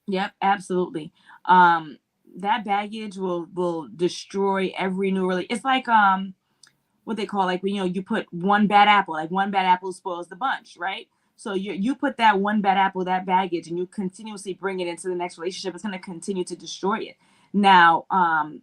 Yep, absolutely. Um, that baggage will destroy every new really. It's like what they call, like, when you put one bad apple, like one bad apple spoils the bunch, right? So you put that one bad apple, that baggage, and you continuously bring it into the next relationship, it's going to continue to destroy it. Now,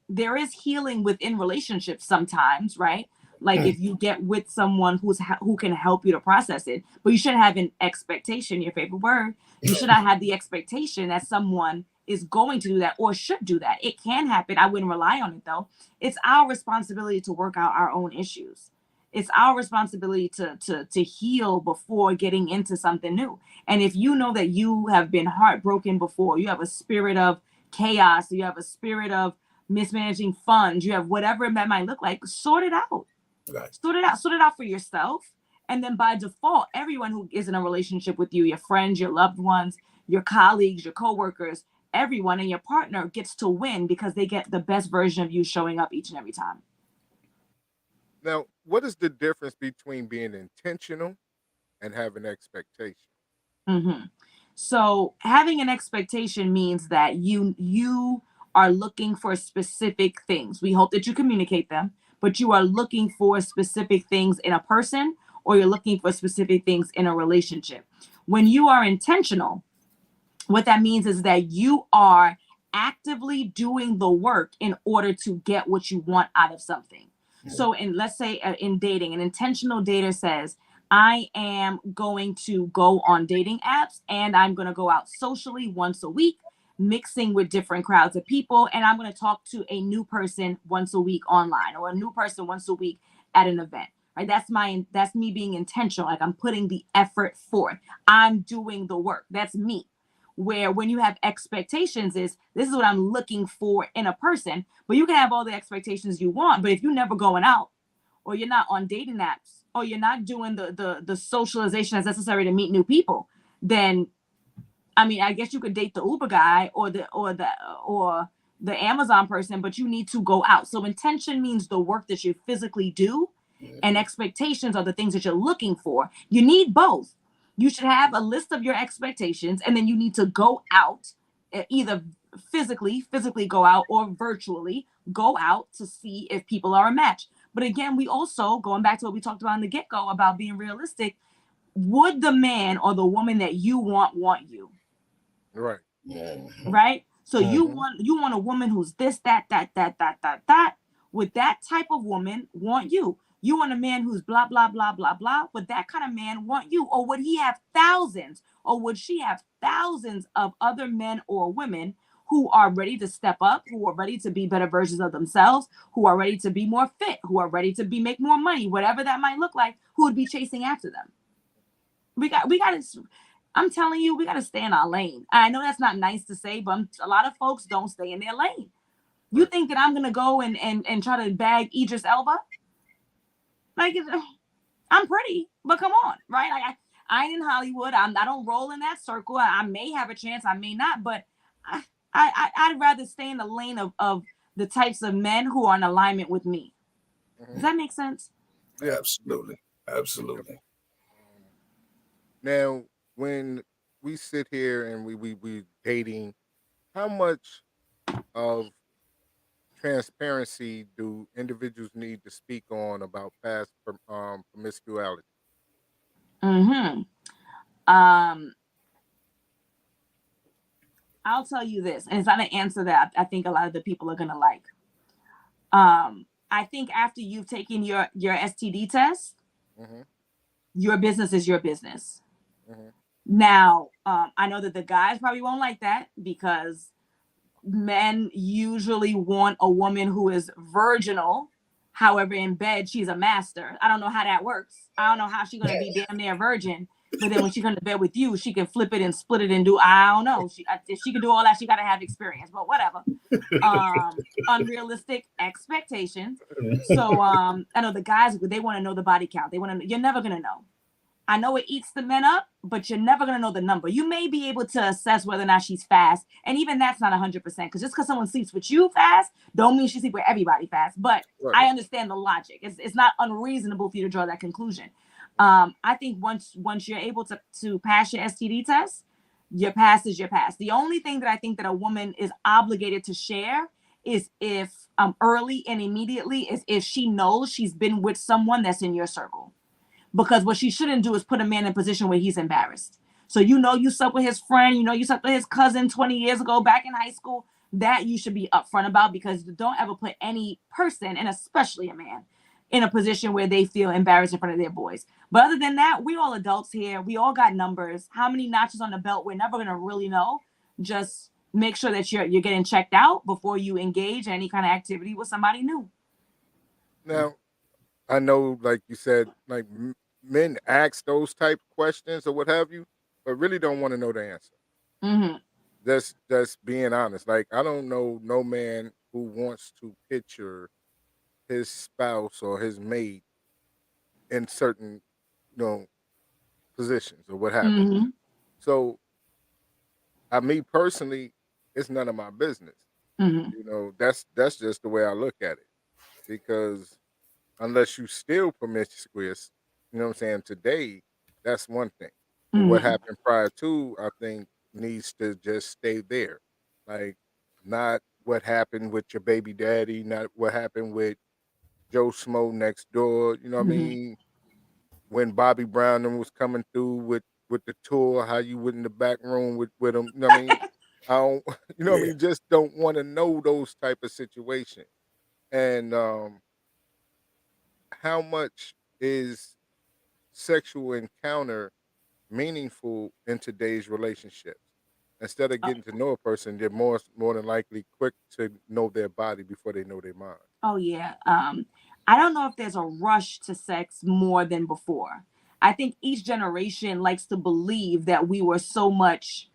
there is healing within relationships sometimes, right? Like if you get with someone who can help you to process it, but you shouldn't have an expectation, your favorite word. You should not have the expectation that someone is going to do that or should do that. It can happen. I wouldn't rely on it though. It's our responsibility to work out our own issues. It's our responsibility to heal before getting into something new. And if you know that you have been heartbroken before, you have a spirit of chaos, you have a spirit of mismanaging funds, you have whatever that might look like, sort it out. Right. Sort it out for yourself. And then by default, everyone who is in a relationship with you, your friends, your loved ones, your colleagues, your coworkers, everyone and your partner gets to win because they get the best version of you showing up each and every time. now what is the difference between being intentional and having expectation? Mm-hmm. So having an expectation means that you are looking for specific things. We hope that you communicate them, but you are looking for specific things in a person, or you're looking for specific things in a relationship. When you are intentional, what that means is that you are actively doing the work in order to get what you want out of something. So, in let's say in dating, an intentional dater says, I am going to go on dating apps and I'm going to go out socially once a week, mixing with different crowds of people. And I'm going to talk to a new person once a week online, or a new person once a week at an event. Right. That's me being intentional. Like, I'm putting the effort forth. I'm doing the work. That's me. Where when you have expectations, is this is what I'm looking for in a person, but you can have all the expectations you want, but if you're never going out, or you're not on dating apps, or you're not doing the socialization that's necessary to meet new people, then I mean, I guess you could date the Uber guy or the Amazon person, but you need to go out. So intention means the work that you physically do, and expectations are the things that you're looking for. You need both. You should have a list of your expectations, and then you need to go out, either physically go out, or virtually go out to see if people are a match. But again, we also, going back to what we talked about in the get-go about being realistic, would the man or the woman that you want you? Right. Right? So you Mhm. want a woman who's this, that. Would that type of woman want you? You want a man who's blah, blah, blah, blah, blah. Would that kind of man want you? Or would he have thousands, or would she have thousands of other men or women who are ready to step up, who are ready to be better versions of themselves, who are ready to be more fit, who are ready to make more money, whatever that might look like, who would be chasing after them? We got to, I'm telling you, we got to stay in our lane. I know that's not nice to say, but a lot of folks don't stay in their lane. You Right. think that I'm going to go and try to bag Idris Elba? Like, I'm pretty, but come on, right? Like, I ain't in Hollywood. I don't roll in that circle. I may have a chance, I may not, but I'd rather stay in the lane of the types of men who are in alignment with me. Hmm. Does that make sense? Yeah. Absolutely. Yep. Absolutely. Now, when we sit here and we dating, how much of transparency do individuals need to speak on about past promiscuity? Mm-hmm. Um, I'll tell you this, and it's not an answer that I think a lot of the people are gonna like. I think after you've taken your STD test, Mm-hmm. your business is your business. Mm-hmm. Now, I know that the guys probably won't like that because men usually want a woman who is virginal. However, in bed, she's a master. I don't know how that works. I don't know how she's gonna be damn near virgin, but then when she comes to bed with you, she can flip it and split it and do. I don't know. If she can do all that, she gotta have experience. But whatever. Unrealistic expectations. So I know the guys, they want to know the body count. They want to. You're never gonna know. I know it eats the men up, but you're never going to know the number. You may be able to assess whether or not she's fast. And even that's not 100%. Because just because someone sleeps with you fast, don't mean she sleeps with everybody fast. But Right. I understand the logic. It's not unreasonable for you to draw that conclusion. I think once you're able to pass your STD test, your past is your past. The only thing that I think that a woman is obligated to share is if early and immediately is if she knows she's been with someone that's in your circle. Because what she shouldn't do is put a man in a position where he's embarrassed. So you slept with his friend, you slept with his cousin 20 years ago back in high school. That you should be upfront about, because don't ever put any person, and especially a man, in a position where they feel embarrassed in front of their boys. But other than that, we all adults here. We all got numbers. How many notches on the belt, we're never gonna really know. Just make sure that you're getting checked out before you engage in any kind of activity with somebody new. Now, I know, like you said, like men ask those type questions or what have you, but really don't want to know the answer. Mm-hmm. Just being honest. Like, I don't know no man who wants to picture his spouse or his mate in certain, positions or what have you. Mm-hmm. So, me personally, it's none of my business. Mm-hmm. That's just the way I look at it. Because unless you still promiscuous, what I'm saying, today, that's one thing. But what Mm-hmm. happened prior to, I think, needs to just stay there. Like, not what happened with your baby daddy, not what happened with Joe Smo next door. You know what I Mm-hmm. mean? When Bobby Brown was coming through with the tour, how you went in the back room with him. You know what I mean? I don't, what I Yeah. mean? Just don't want to know those type of situations. And how much is sexual encounter meaningful in today's relationships? Instead of getting to know a person, they're more than likely quick to know their body before they know their mind. Oh yeah. I don't know if there's a rush to sex more than before. I think each generation likes to believe that we were so much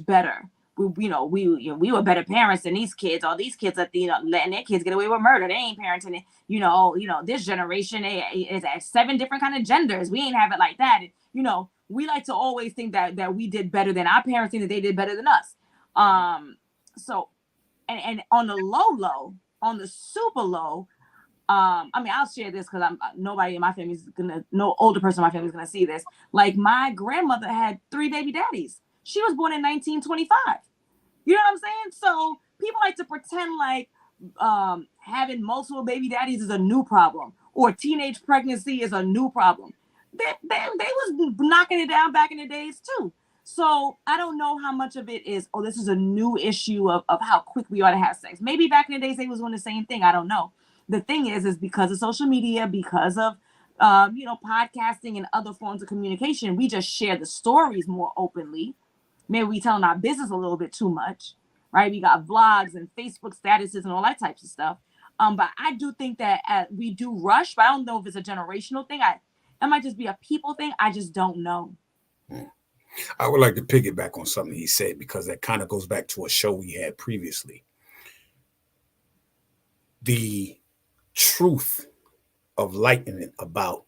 better. We were better parents than these kids. All these kids are letting their kids get away with murder. They ain't parenting it. This generation is at 7 different kind of genders. We ain't have it like that. We like to always think that we did better than our parents, think that they did better than us. Mhm. So and on the low, on the super low, I mean, I'll share this because I'm nobody in my family is gonna, no older person in my family is gonna see this. Like, my grandmother had 3 baby daddies. She was born in 1925. You know what I'm saying? So people like to pretend like having multiple baby daddies is a new problem, or teenage pregnancy is a new problem. They was knocking it down back in the days too. So I don't know how much of it is, this is a new issue of how quick we ought to have sex. Maybe back in the days they was doing the same thing. I don't know. The thing is because of social media, because of podcasting and other forms of communication, we just share the stories more openly. Maybe we telling our business a little bit too much, right? We got vlogs and Facebook statuses and all that types of stuff. But I do think that we do rush, but I don't know if it's a generational thing. It might just be a people thing. I just don't know. I would like to piggyback on something he said, because that kind of goes back to a show we had previously. The truth of lightning about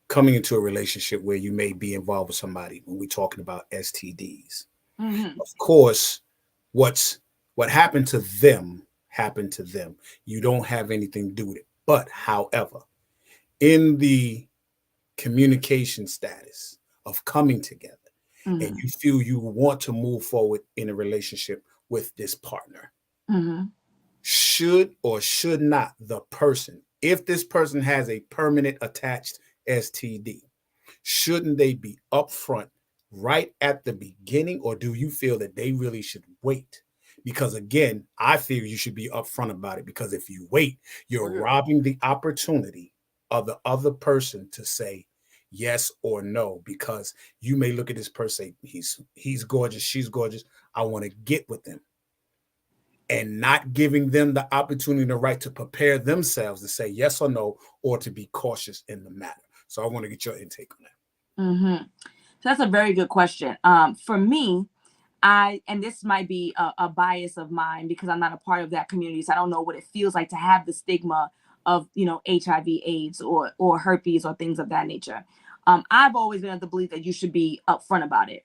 coming into a relationship where you may be involved with somebody, when we're talking about STDs. Mm-hmm. Of course, what happened to them happened to them. You don't have anything to do with it. But however, in the communication status of coming together, Mm-hmm. and you feel you want to move forward in a relationship with this partner, Mm-hmm. should or should not the person, if this person has a permanent attached STD, shouldn't they be upfront right at the beginning, or do you feel that they really should wait? Because again, I feel you should be upfront about it, because if you wait, you're Oh yeah. robbing the opportunity of the other person to say yes or no, because you may look at this person, he's gorgeous, she's gorgeous, I want to get with them, and not giving them the opportunity and the right to prepare themselves to say yes or no, or to be cautious in the matter. So I want to get your intake on that. Mm-hmm. So that's a very good question. For me, and this might be a bias of mine because I'm not a part of that community, so I don't know what it feels like to have the stigma of, HIV, AIDS, or herpes or things of that nature. I've always been of the belief that you should be upfront about it.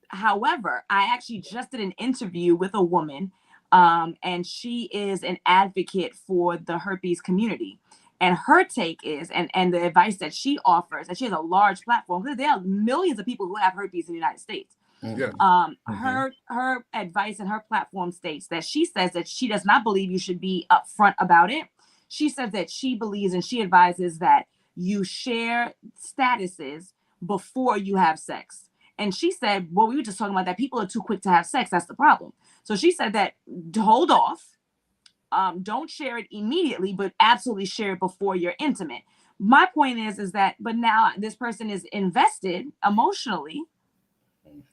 However, I actually just did an interview with a woman, and she is an advocate for the herpes community. And her take is, and the advice that she offers, and she has a large platform because there are millions of people who have herpes in the United States. Yes. Her advice and her platform states that she says that she does not believe you should be upfront about it. She says that she believes and she advises that you share statuses before you have sex. And she said, well, we were just talking about that people are too quick to have sex. That's the problem. So she said that hold off. Don't share it immediately, but absolutely share it before you're intimate. My point is that, but now this person is invested emotionally,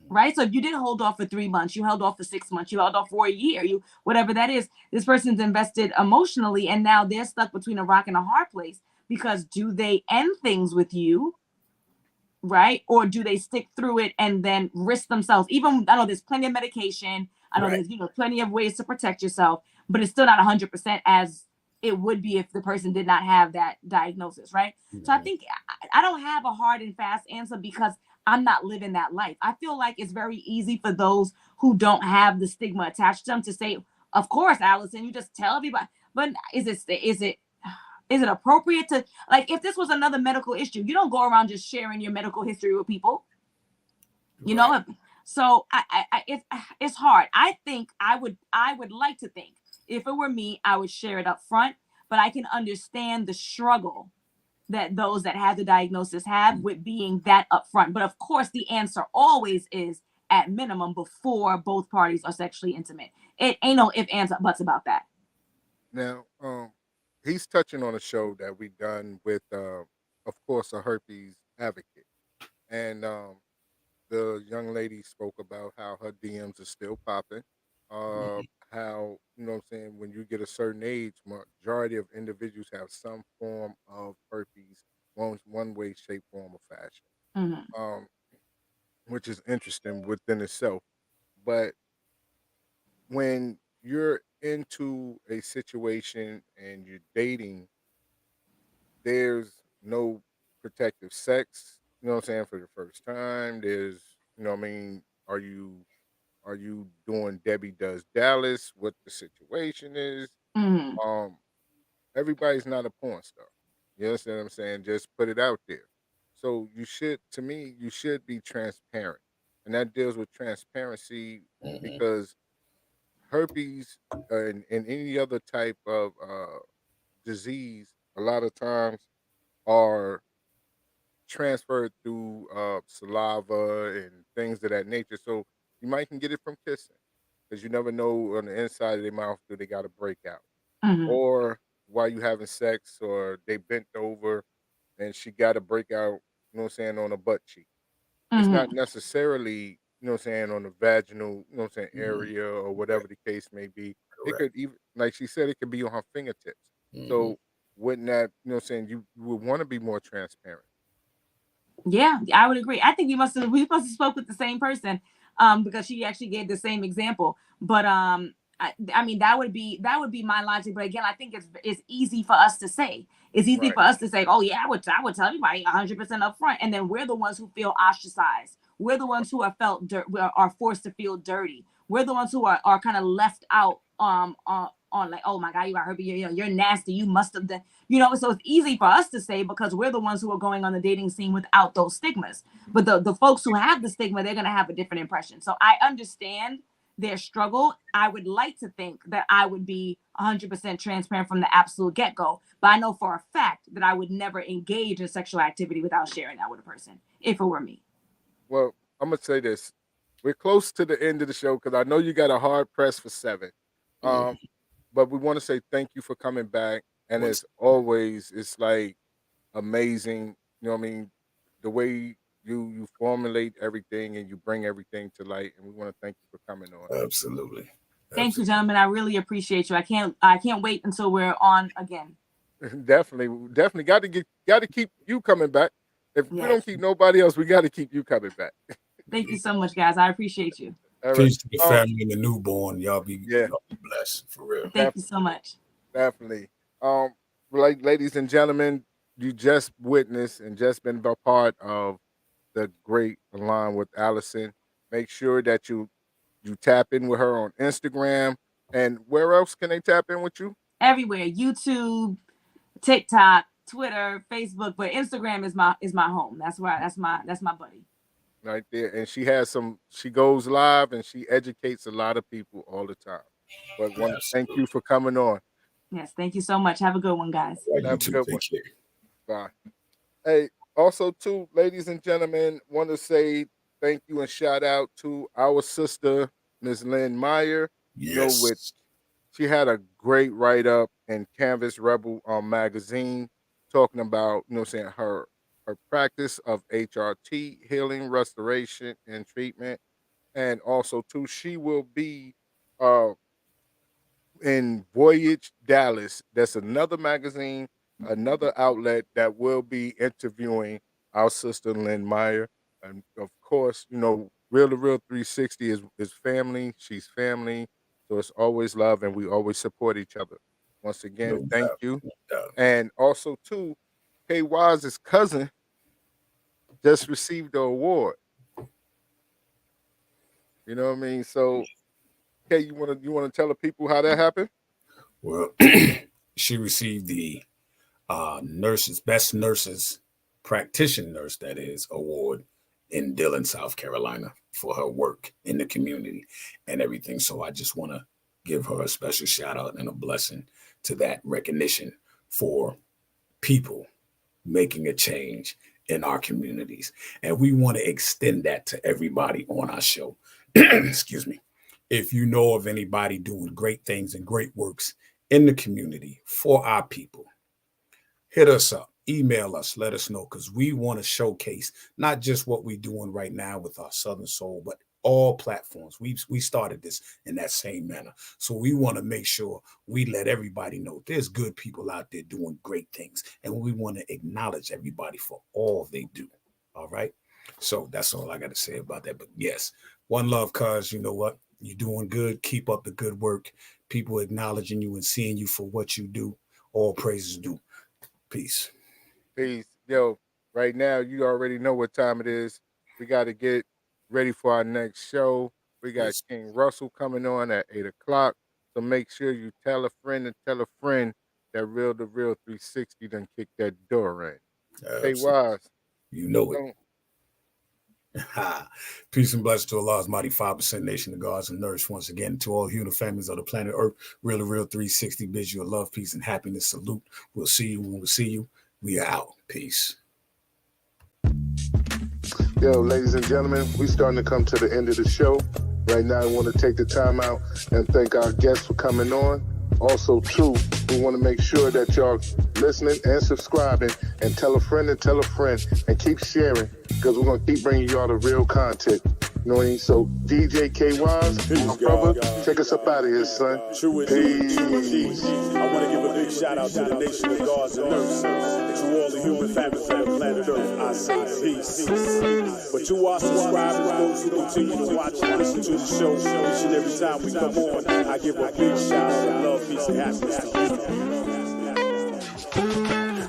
right? So if you did hold off for 3 months, you held off for 6 months, you held off for a year, whatever that is, this person's invested emotionally, and now they're stuck between a rock and a hard place, because do they end things with you, right? Or do they stick through it and then risk themselves? Even, I know there's plenty of medication, I know there's plenty of ways to protect yourself, but it's still not 100% as it would be if the person did not have that diagnosis, right? So I think I don't have a hard and fast answer because I'm not living that life. I feel like it's very easy for those who don't have the stigma attached to them to say, of course, Alison, you just tell everybody. But is it appropriate to, like, if this was another medical issue, you don't go around just sharing your medical history with people, you know? So it's hard. I think I would like to think if it were me, I would share it up front, but I can understand the struggle that those that have the diagnosis have with being that upfront. But of course, the answer always is at minimum before both parties are sexually intimate. It ain't no if, ands, or buts about that. Now, he's touching on a show that we done with, of course, a herpes advocate, and the young lady spoke about how her DMs are still popping. How, you know what I'm saying, when you get a certain age, majority of individuals have some form of herpes, one way, shape, form, or fashion. Um, which is interesting within itself. But when you're into a situation and you're dating, there's no protective sex, you know what I'm saying, for the first time. There's, you know what I mean, are you doing Debbie Does Dallas? What the situation is? Mm-hmm. Um, everybody's not a porn star. You understand what I'm saying? Just put it out there. So you should, to me, you should be transparent, and that deals with transparency because herpes and any other type of disease, a lot of times are transferred through saliva and things of that nature. So you might can get it from kissing because you never know on the inside of their mouth do they got a breakout, Mm-hmm. or while you having sex or they bent over and she got a breakout, you know what I'm saying, on a butt cheek. It's not Mm-hmm. necessarily, you know what I'm saying, on the vaginal, you know what I'm saying, area or whatever the case may be. It could even, like she said, it could be on her fingertips. So wouldn't that, you know what I'm saying, you would want to be more transparent. Yeah, I would agree. I think we must have spoke with the same person, because she actually gave the same example. But I mean that would be my logic. But again, I think it's easy for us to say. It's easy Right. for us to say, oh yeah, I would tell everybody 100% upfront, and then we're the ones who feel ostracized. We're the ones who are forced to feel dirty. We're the ones who are kind of left out on like, oh my God, you got herpes, you're nasty, you must have done, so it's easy for us to say because we're the ones who are going on the dating scene without those stigmas. But the folks who have the stigma, they're going to have a different impression. So I understand their struggle, I would like to think that I would be 100% transparent from the absolute get-go. But I know for a fact that I would never engage in sexual activity without sharing that with a person if it were me. Well, I'm gonna say this: we're close to the end of the show because I know you got a hard press for 7. But we want to say thank you for coming back. And as always, it's like amazing. You know what I mean? The way you formulate everything and you bring everything to light. And we want to thank you for coming on. Absolutely. Thank you, gentlemen. I really appreciate you. I can't wait until we're on again. Definitely got to keep you coming back. If we don't keep nobody else, we got to keep you coming back. Thank you so much, guys. I appreciate you. Peace to the family and the newborn. Y'all be blessed, for real. Thank you so much. Definitely. Like, ladies and gentlemen, you just witnessed and just been a part of the great Line with Alison. Make sure that you tap in with her on Instagram. And where else can they tap in with you? Everywhere. YouTube, TikTok, Twitter, Facebook, but Instagram is my home. That's my buddy. Right there. And she goes live and she educates a lot of people all the time. But want to thank you for coming on. Yes, thank you so much. Have a good one, guys. Have a good one. Bye. Hey, also too, ladies and gentlemen, want to say thank you and shout out to our sister, Ms. Lynn Meyer. Yes. You know, she had a great write-up in Canvas Rebel magazine talking about, her practice of HRT, healing, restoration, and treatment. And also, too, she will be in Voyage Dallas. That's another magazine, another outlet that will be interviewing our sister, Lynn Meyer. And, of course, Real2reel360 is family. She's family. So it's always love, and we always support each other. Once again, thank you. And also, too, KY's cousin just received the award. You know what I mean? So, Kay, you want to tell the people how that happened? Well, she received the best nurses practitioner nurse, that is, award in Dillon, South Carolina, for her work in the community and everything. So I just want to give her a special shout out and a blessing to that recognition for people making a change in our communities. And we want to extend that to everybody on our show. Excuse me. If you know of anybody doing great things and great works in the community for our people, hit us up, email us, let us know, because we want to showcase not just what we're doing right now with our Southern Soul, but all platforms. We started this in that same manner. So we want to make sure we let everybody know there's good people out there doing great things. And we want to acknowledge everybody for all they do. All right. So that's all I got to say about that. But yes, one love, cuz you know what? You're doing good. Keep up the good work. People acknowledging you and seeing you for what you do. All praises due. Peace. Peace. Yo, right now, you already know what time it is. We got to get ready for our next show. We got King Russell coming on at 8 o'clock. So make sure you tell a friend that Real2reel360 done kick that door in. Hey, Wise. You know it. Peace and blessings to Allah's mighty 5% nation of gods and nerds. Once again, to all human families of the planet Earth, Real2reel360 bids you a love, peace, and happiness salute. We'll see you when we see you. We are out. Peace. Yo, ladies and gentlemen, we're starting to come to the end of the show. Right now, I want to take the time out and thank our guests for coming on. Also, too, we want to make sure that y'all listening and subscribing and tell a friend and keep sharing, because we're going to keep bringing y'all the real content. You know what I mean? So, DJ KY's, my brother, take us up out of here, son. Peace. I want to give a big shout out to the nation of gods and earth, to all the human families of the planet Earth. I say peace. But to our subscribers, those who continue to watch and listen to the show each and every time we come on, I give a big shout out of love, peace, and happiness to you.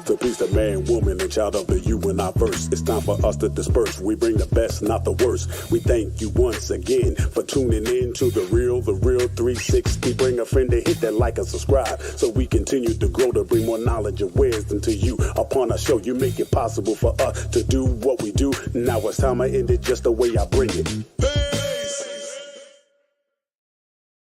To peace, the man, woman, and child of the you in our verse. It's time for us to disperse. We bring the best, not the worst. We thank you once again for tuning in to the Real2reel360. Bring a friend to hit that like and subscribe, so we continue to grow, to bring more knowledge and wisdom to you upon our show. You make it possible for us to do what we do. Now it's time I end it just the way I bring it.